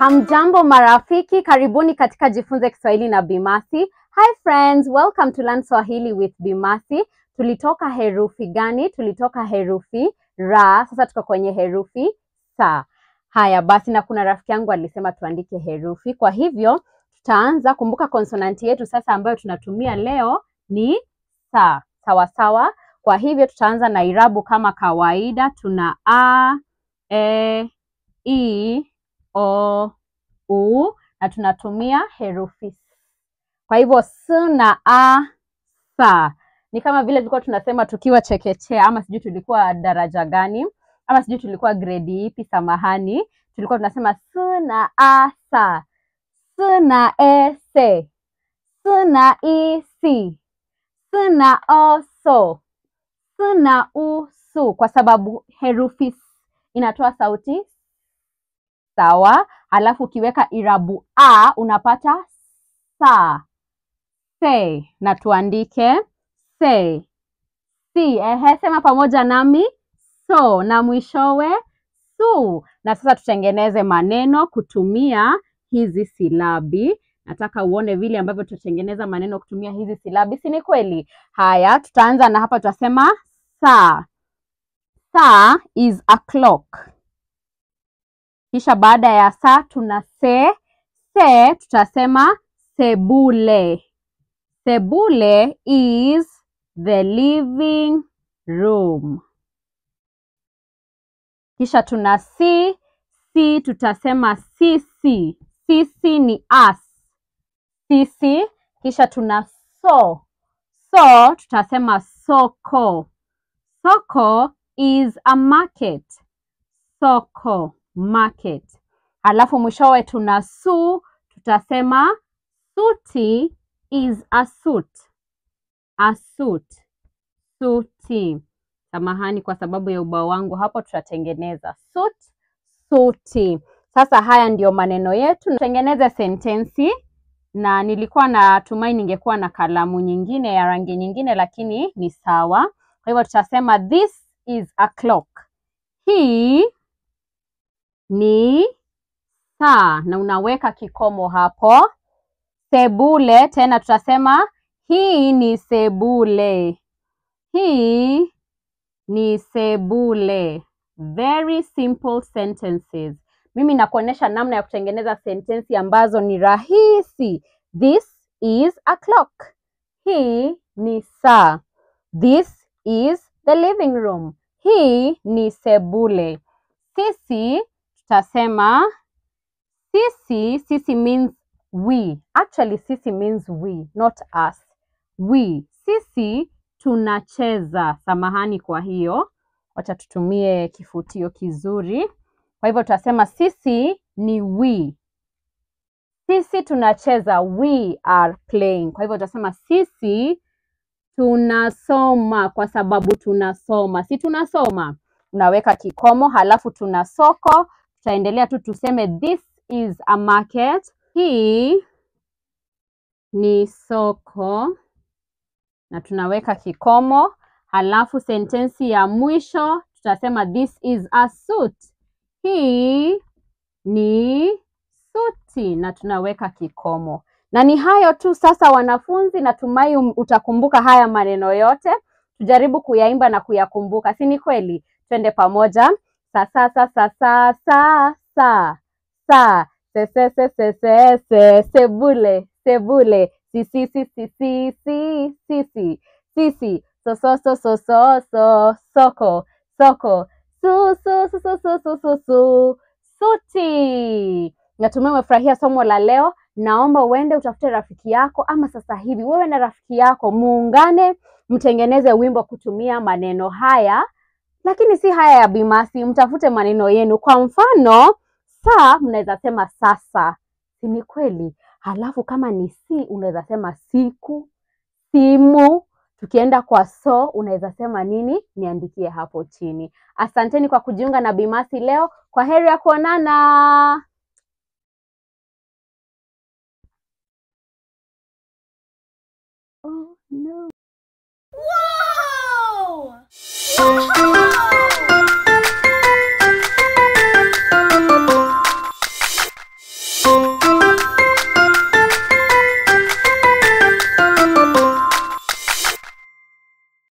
Hamjambo marafiki, karibuni katika Jifunze Kiswahili na Bi Mercy. Hi friends, welcome to Learn Swahili with Bi Mercy. Tulitoka herufi gani? Tulitoka herufi ra, sasa tuko kwenye herufi sa. Haya basi, na kuna rafiki yangu alisema tuandike herufi. Kwa hivyo, tutaanza. Kumbuka konsonanti yetu sasa ambayo tunatumia leo ni sa. Sawa sawa. Kwa hivyo tutaanza na irabu kama kawaida. Tuna a, e, i, o, u na tunatumia herufi s. Kwa hivyo s na a, sa. Ni kama vile tulikuwa tunasema tukiwa chekechea, ama sijui tulikuwa daraja gani, ama sijui tulikuwa grade ipi, samahani. Tulikuwa tunasema s na a, sa. S na e, se. S na i, si. S na o, so. S na u, su. Kwa sababu herufi s inatoa sauti sawa, alafu ukiweka irabu a unapata sa. Se, na tuandike se. Si, sema pamoja nami, so, na mwishowe su. Na sasa tutengeneze maneno kutumia hizi silabi. Nataka uone vile ambavyo tutengeneza maneno kutumia hizi silabi, si ni kweli? Haya, tutaanza na hapa, tutasema sa. Sa is a clock. Kisha baada ya sa tuna se. Se tutasema sebule. Sebule is the living room. Kisha tuna si. Si tutasema sisi. Sisi ni us. Sisi. Kisha tuna so. So tutasema soko. Soko is a market. Soko, market. Alafu mwishowe tuna su, tutasema suti is a suit. A suit. Suti. Samahani kwa sababu ya ubao wangu hapo, tutatengeneza suit, suti. Sasa haya ndio maneno yetu. Tutengeneze sentensi, na nilikuwa natumai ningekuwa na kalamu nyingine ya rangi nyingine, lakini ni sawa. Kwa hivyo tutasema this is a clock. Hii ni saa, na unaweka kikomo hapo. Sebule, tena tutasema hii ni sebule. Hii ni sebule. Very simple sentences. Mimi nakuonyesha namna ya kutengeneza sentensi ambazo ni rahisi. This is a clock. Hii ni saa. This is the living room. Hii ni sebule. Sisi tutasema sisi. Sisi means we. Actually sisi means we, not us. We. Sisi tunacheza. Samahani kwa hiyo. Wacha tutumie kifutio kizuri. Kwa hivyo tutasema sisi ni we. Sisi tunacheza. We are playing. Kwa hivyo tutasema sisi tunasoma, kwa sababu tunasoma. Si tunasoma. Unaweka kikomo, halafu tuna soko. Tutaendelea tu tuseme this is a market. Hii ni soko. Na tunaweka kikomo. Halafu sentensi ya mwisho tutasema this is a suit. Hii ni suti, na tunaweka kikomo. Na ni hayo tu sasa wanafunzi, natumai utakumbuka haya maneno yote. Tujaribu kuyaimba na kuyakumbuka, si ni kweli? Twende pamoja. Sa sa sa sa sa sa sa sa se se se se se se sebule sebule si si si si si si si si si si so so so so so so soko soko su su su su su su su su suti. Natumai umefurahia somo la leo. Naomba uende utafute rafiki yako, ama sasa hivi wewe na rafiki yako muungane, mtengeneze wimbo kutumia maneno haya, lakini si haya ya Bi Mercy. Mtafute maneno yenu. Kwa mfano, saa mnaweza sema sasa, si ni kweli? Halafu kama ni si unaweza sema siku, simu. Tukienda kwa so unaweza sema nini? Niandikie hapo chini. Asanteni kwa kujiunga na Bi Mercy leo. Kwa heri ya kuonana.